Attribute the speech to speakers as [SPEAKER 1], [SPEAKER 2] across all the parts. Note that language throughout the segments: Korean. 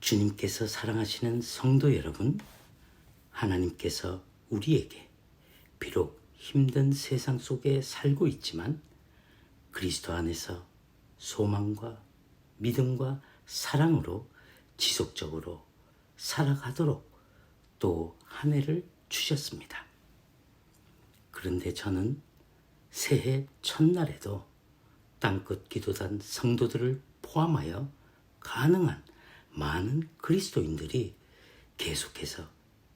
[SPEAKER 1] 주님께서 사랑하시는 성도 여러분, 하나님께서 우리에게 비록 힘든 세상 속에 살고 있지만 그리스도 안에서 소망과 믿음과 사랑으로 지속적으로 살아가도록 또 한 해를 주셨습니다. 그런데 저는 새해 첫날에도 땅끝 기도단 성도들을 포함하여 가능한 많은 그리스도인들이 계속해서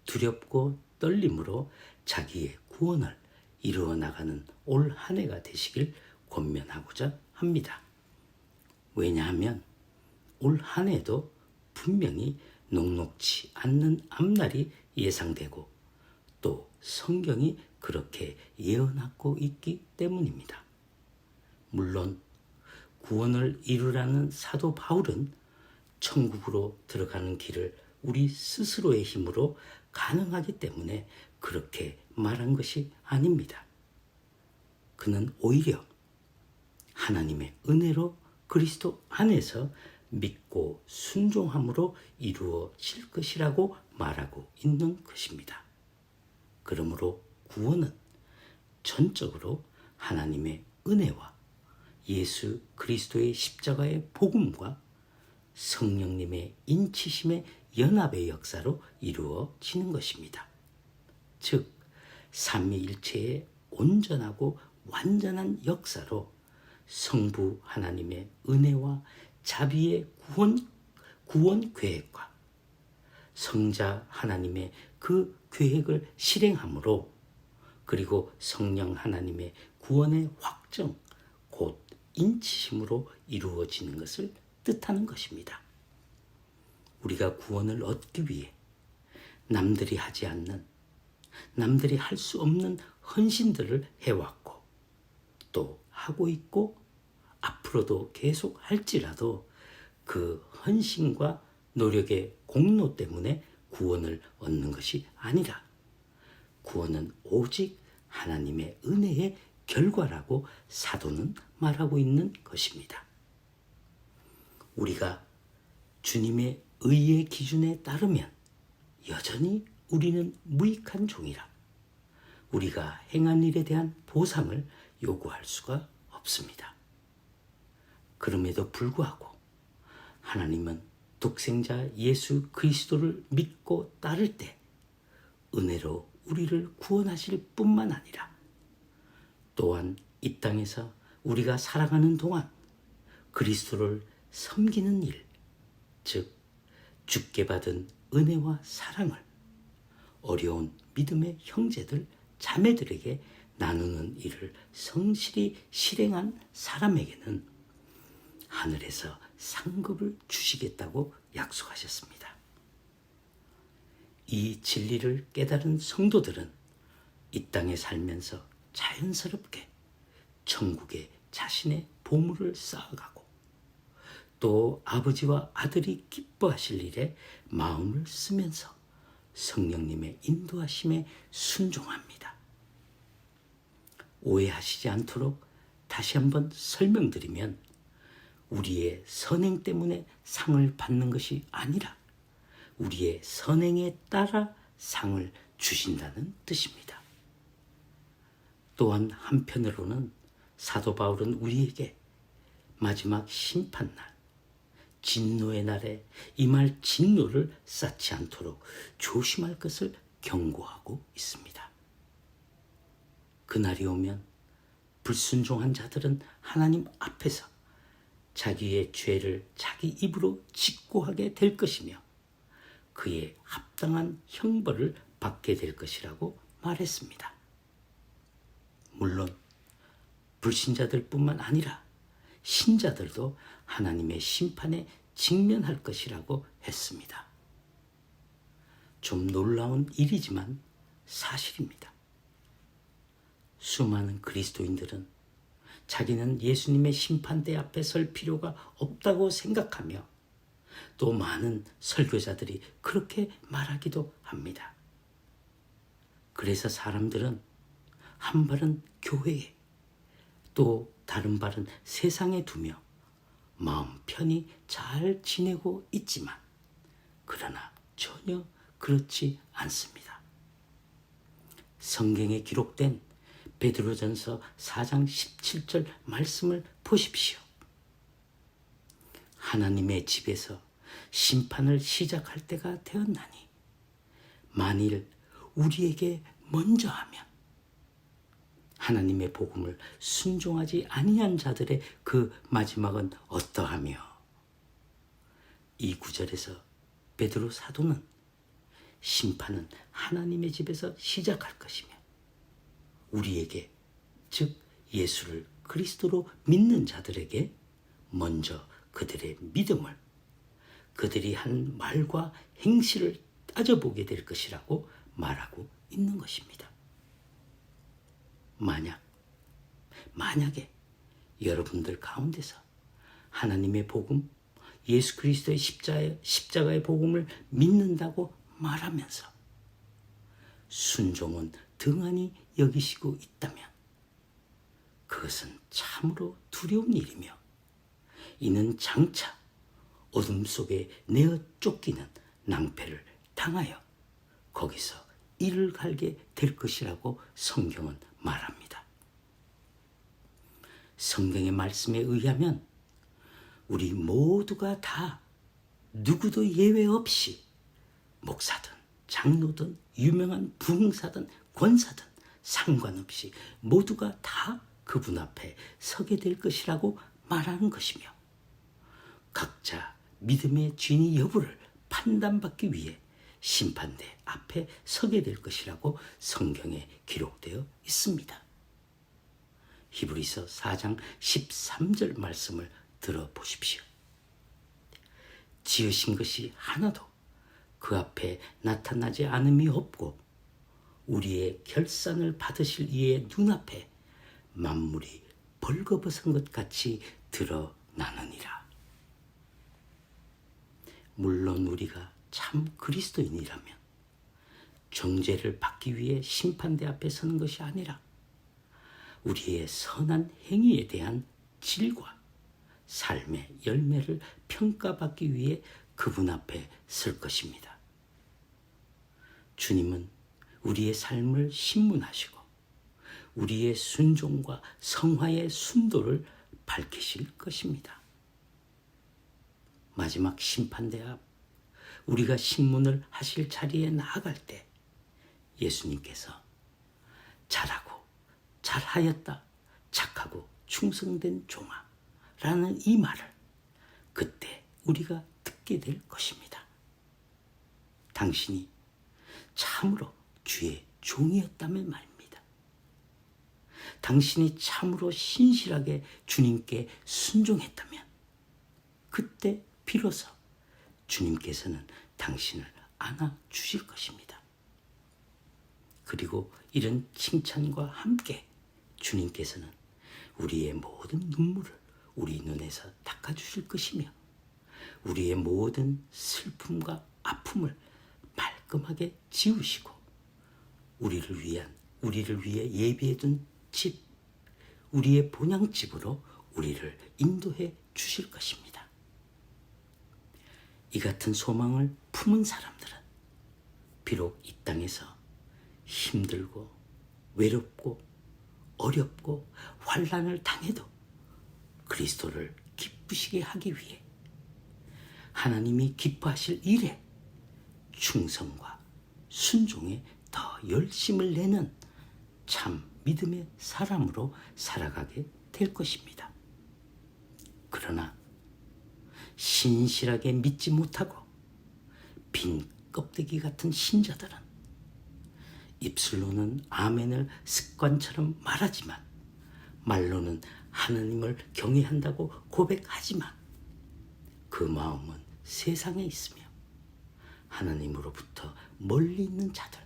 [SPEAKER 1] 두렵고 떨림으로 자기의 구원을 이루어 나가는 올 한 해가 되시길 권면하고자 합니다. 왜냐하면 올 한 해도 분명히 녹록치 않는 앞날이 예상되고 또 성경이 그렇게 예언하고 있기 때문입니다. 물론 구원을 이루라는 사도 바울은 천국으로 들어가는 길을 우리 스스로의 힘으로 가능하기 때문에 그렇게 말한 것이 아닙니다. 그는 오히려 하나님의 은혜로 그리스도 안에서 믿고 순종함으로 이루어질 것이라고 말하고 있는 것입니다. 그러므로 구원은 전적으로 하나님의 은혜와 예수 그리스도의 십자가의 복음과 성령님의 인치심의 연합의 역사로 이루어지는 것입니다. 즉 삼위일체의 온전하고 완전한 역사로 성부 하나님의 은혜와 자비의 구원 계획과 성자 하나님의 그 계획을 실행함으로 그리고 성령 하나님의 구원의 확정 곧 인치심으로 이루어지는 것을 뜻하는 것입니다. 우리가 구원을 얻기 위해 남들이 하지 않는, 남들이 할 수 없는 헌신들을 해왔고 또 하고 있고 앞으로도 계속 할지라도 그 헌신과 노력의 공로 때문에 구원을 얻는 것이 아니라 구원은 오직 하나님의 은혜의 결과라고 사도는 말하고 있는 것입니다. 우리가 주님의 의의 기준에 따르면 여전히 우리는 무익한 종이라 우리가 행한 일에 대한 보상을 요구할 수가 없습니다. 그럼에도 불구하고 하나님은 독생자 예수 그리스도를 믿고 따를 때 은혜로 우리를 구원하실 뿐만 아니라 또한 이 땅에서 우리가 살아가는 동안 그리스도를 섬기는 일, 즉 주께 받은 은혜와 사랑을 어려운 믿음의 형제들, 자매들에게 나누는 일을 성실히 실행한 사람에게는 하늘에서 상급을 주시겠다고 약속하셨습니다. 이 진리를 깨달은 성도들은 이 땅에 살면서 자연스럽게 천국에 자신의 보물을 쌓아가고 또 아버지와 아들이 기뻐하실 일에 마음을 쓰면서 성령님의 인도하심에 순종합니다. 오해하시지 않도록 다시 한번 설명드리면 우리의 선행 때문에 상을 받는 것이 아니라 우리의 선행에 따라 상을 주신다는 뜻입니다. 또한 한편으로는 사도 바울은 우리에게 마지막 심판날, 진노의 날에 임할 진노를 쌓지 않도록 조심할 것을 경고하고 있습니다. 그날이 오면 불순종한 자들은 하나님 앞에서 자기의 죄를 자기 입으로 직고하게 될 것이며 그에 합당한 형벌을 받게 될 것이라고 말했습니다. 물론 불신자들 뿐만 아니라 신자들도 하나님의 심판에 직면할 것이라고 했습니다. 좀 놀라운 일이지만 사실입니다. 수많은 그리스도인들은 자기는 예수님의 심판대 앞에 설 필요가 없다고 생각하며 또 많은 설교자들이 그렇게 말하기도 합니다. 그래서 사람들은 한 발은 교회에 또 다른 발은 세상에 두며 마음 편히 잘 지내고 있지만 그러나 전혀 그렇지 않습니다. 성경에 기록된 베드로전서 4장 17절 말씀을 보십시오. 하나님의 집에서 심판을 시작할 때가 되었나니 만일 우리에게 먼저 하면 하나님의 복음을 순종하지 아니한 자들의 그 마지막은 어떠하며, 이 구절에서 베드로 사도는 심판은 하나님의 집에서 시작할 것이며 우리에게, 즉 예수를 그리스도로 믿는 자들에게 먼저 그들의 믿음을, 그들이 한 말과 행실을 따져보게 될 것이라고 말하고 있는 것입니다. 만약에 여러분들 가운데서 하나님의 복음, 예수 그리스도의 십자가의 복음을 믿는다고 말하면서 순종은 등한히 여기시고 있다면 그것은 참으로 두려운 일이며 이는 장차 어둠 속에 내어 쫓기는 낭패를 당하여 거기서 이를 갈게 될 것이라고 성경은 말합니다. 성경의 말씀에 의하면 우리 모두가 다 누구도 예외 없이 목사든 장로든 유명한 부흥사든 권사든 상관없이 모두가 다 그분 앞에 서게 될 것이라고 말하는 것이며 각자 믿음의 진위 여부를 판단받기 위해 심판대 앞에 서게 될 것이라고 성경에 기록되어 있습니다. 히브리서 4장 13절 말씀을 들어보십시오. 지으신 것이 하나도 그 앞에 나타나지 않음이 없고 우리의 결산을 받으실 이의 눈앞에 만물이 벌거벗은 것 같이 드러나느니라. 물론 우리가 참 그리스도인이라면 정죄를 받기 위해 심판대 앞에 서는 것이 아니라 우리의 선한 행위에 대한 질과 삶의 열매를 평가받기 위해 그분 앞에 설 것입니다. 주님은 우리의 삶을 신문하시고 우리의 순종과 성화의 순도를 밝히실 것입니다. 마지막 심판대 앞 우리가 신문을 하실 자리에 나아갈 때 예수님께서 잘하고 잘하였다 착하고 충성된 종아 라는 이 말을 그때 우리가 듣게 될 것입니다. 당신이 참으로 주의 종이었다면 말입니다. 당신이 참으로 신실하게 주님께 순종했다면 그때 비로소 주님께서는 당신을 안아주실 것입니다. 그리고 이런 칭찬과 함께 주님께서는 우리의 모든 눈물을 우리 눈에서 닦아주실 것이며 우리의 모든 슬픔과 아픔을 말끔하게 지우시고 우리를 위해 예비해둔 집, 우리의 본향집으로 우리를 인도해 주실 것입니다. 이 같은 소망을 품은 사람들은 비록 이 땅에서 힘들고 외롭고 어렵고 환난을 당해도 그리스도를 기쁘시게 하기 위해 하나님이 기뻐하실 일에 충성과 순종에 더 열심을 내는 참 믿음의 사람으로 살아가게 될 것입니다. 그러나 신실하게 믿지 못하고 빈 껍데기 같은 신자들은 입술로는 아멘을 습관처럼 말하지만 말로는 하나님을 경외한다고 고백하지만 그 마음은 세상에 있으며 하나님으로부터 멀리 있는 자들,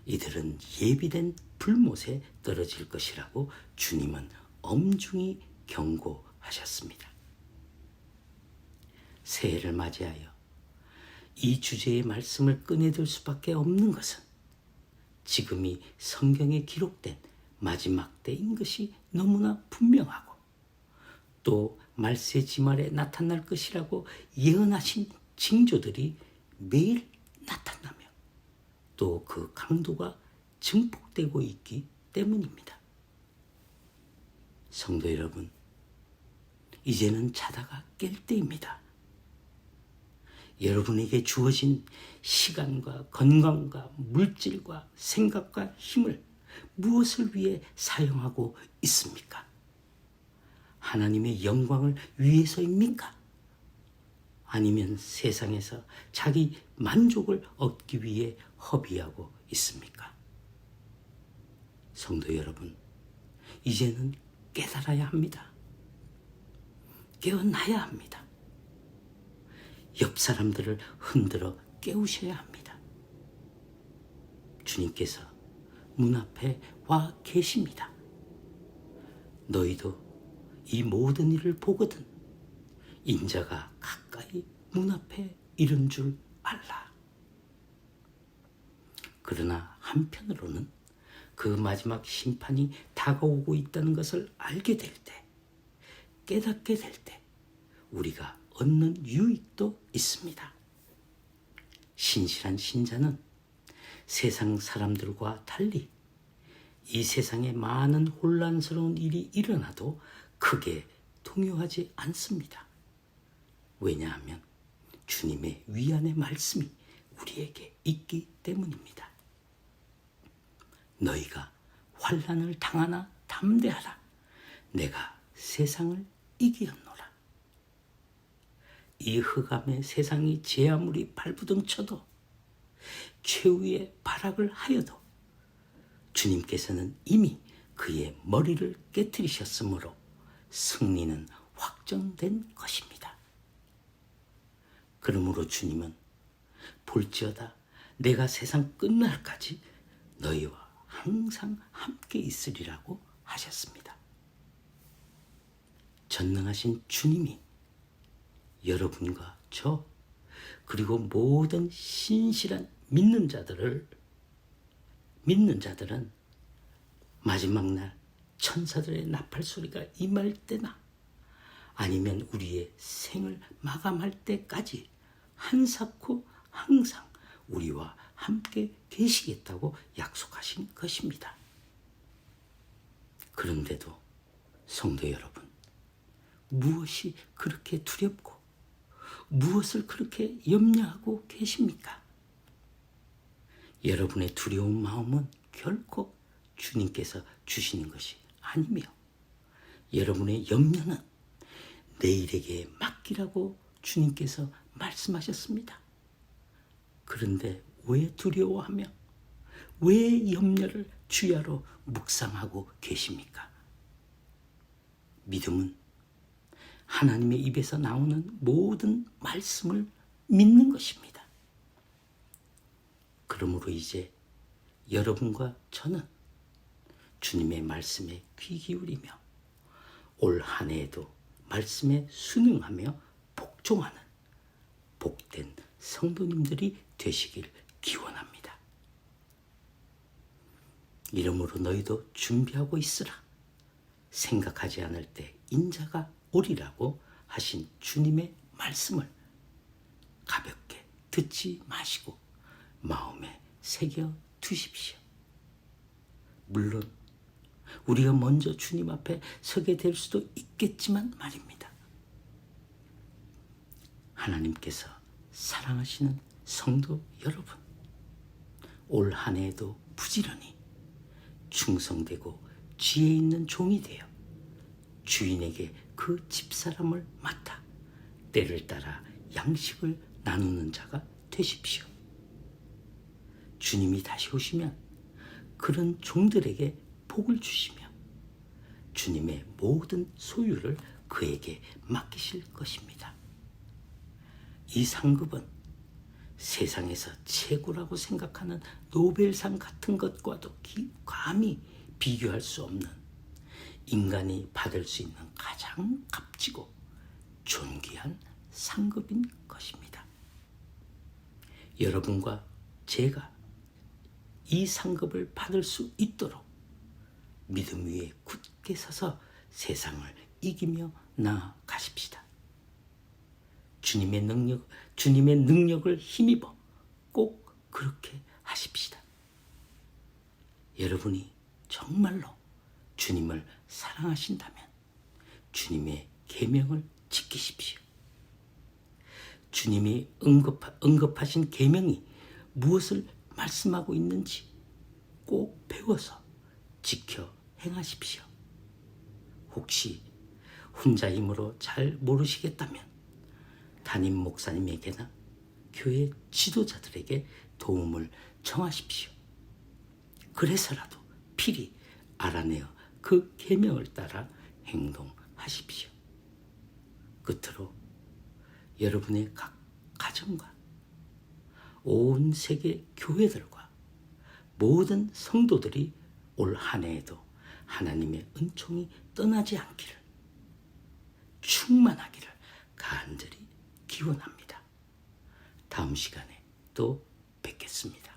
[SPEAKER 1] 이들은 예비된 불못에 떨어질 것이라고 주님은 엄중히 경고하셨습니다. 새해를 맞이하여 이 주제의 말씀을 꺼내들 수밖에 없는 것은 지금이 성경에 기록된 마지막 때인 것이 너무나 분명하고 또 말세 지말에 나타날 것이라고 예언하신 징조들이 매일 나타나며 또 그 강도가 증폭되고 있기 때문입니다. 성도 여러분, 이제는 자다가 깰 때입니다. 여러분에게 주어진 시간과 건강과 물질과 생각과 힘을 무엇을 위해 사용하고 있습니까? 하나님의 영광을 위해서입니까? 아니면 세상에서 자기 만족을 얻기 위해 허비하고 있습니까? 성도 여러분, 이제는 깨달아야 합니다. 깨어나야 합니다. 옆 사람들을 흔들어 깨우셔야 합니다. 주님께서 문 앞에 와 계십니다. 너희도 이 모든 일을 보거든 인자가 가까이 문 앞에 이른 줄 알라. 그러나 한편으로는 그 마지막 심판이 다가오고 있다는 것을 알게 될 때, 깨닫게 될 때 우리가 얻는 유익도 있습니다. 신실한 신자는 세상 사람들과 달리 이 세상에 많은 혼란스러운 일이 일어나도 크게 동요하지 않습니다. 왜냐하면 주님의 위안의 말씀이 우리에게 있기 때문입니다. 너희가 환난을 당하나 담대하라. 내가 세상을 이기었노라. 이 흑암의 세상이 제 아무리 발부둥쳐도 최후의 발악을 하여도 주님께서는 이미 그의 머리를 깨뜨리셨으므로 승리는 확정된 것입니다. 그러므로 주님은 볼지어다 내가 세상 끝날까지 너희와 항상 함께 있으리라고 하셨습니다. 전능하신 주님이 여러분과 저 그리고 모든 신실한 믿는 자들은 마지막 날 천사들의 나팔 소리가 임할 때나 아니면 우리의 생을 마감할 때까지 한사코 항상 우리와 함께 계시겠다고 약속하신 것입니다. 그런데도 성도 여러분, 무엇이 그렇게 두렵고 무엇을 그렇게 염려하고 계십니까? 여러분의 두려운 마음은 결코 주님께서 주시는 것이 아니며 여러분의 염려는 내일에게 맡기라고 주님께서 말씀하셨습니다. 그런데 왜 두려워하며 왜 염려를 주야로 묵상하고 계십니까? 믿음은 하나님의 입에서 나오는 모든 말씀을 믿는 것입니다. 그러므로 이제 여러분과 저는 주님의 말씀에 귀 기울이며 올 한 해에도 말씀에 순응하며 복종하는 복된 성도님들이 되시길 기원합니다. 이러므로 너희도 준비하고 있으라. 생각하지 않을 때 인자가 오리라고 하신 주님의 말씀을 가볍게 듣지 마시고 마음에 새겨 두십시오. 물론 우리가 먼저 주님 앞에 서게 될 수도 있겠지만 말입니다. 하나님께서 사랑하시는 성도 여러분, 올 한 해에도 부지런히 충성되고 지혜 있는 종이 되어 주인에게 그 집사람을 맡아 때를 따라 양식을 나누는 자가 되십시오. 주님이 다시 오시면 그런 종들에게 복을 주시며 주님의 모든 소유를 그에게 맡기실 것입니다. 이 상급은 세상에서 최고라고 생각하는 노벨상 같은 것과도 감히 비교할 수 없는 인간이 받을 수 있는 가장 값지고 존귀한 상급인 것입니다. 여러분과 제가 이 상급을 받을 수 있도록 믿음 위에 굳게 서서 세상을 이기며 나아가십시다. 주님의 능력을 힘입어 꼭 그렇게 하십시다. 여러분이 정말로 주님을 사랑하신다면 주님의 계명을 지키십시오. 주님이 언급하신 계명이 무엇을 말씀하고 있는지 꼭 배워서 지켜 행하십시오. 혹시 혼자 힘으로 잘 모르시겠다면 담임 목사님에게나 교회 지도자들에게 도움을 청하십시오. 그래서라도 필히 알아내어 그 계명을 따라 행동하십시오. 끝으로 여러분의 각 가정과 온 세계 교회들과 모든 성도들이 올 한 해에도 하나님의 은총이 떠나지 않기를, 충만하기를 간절히 기원합니다. 다음 시간에 또 뵙겠습니다.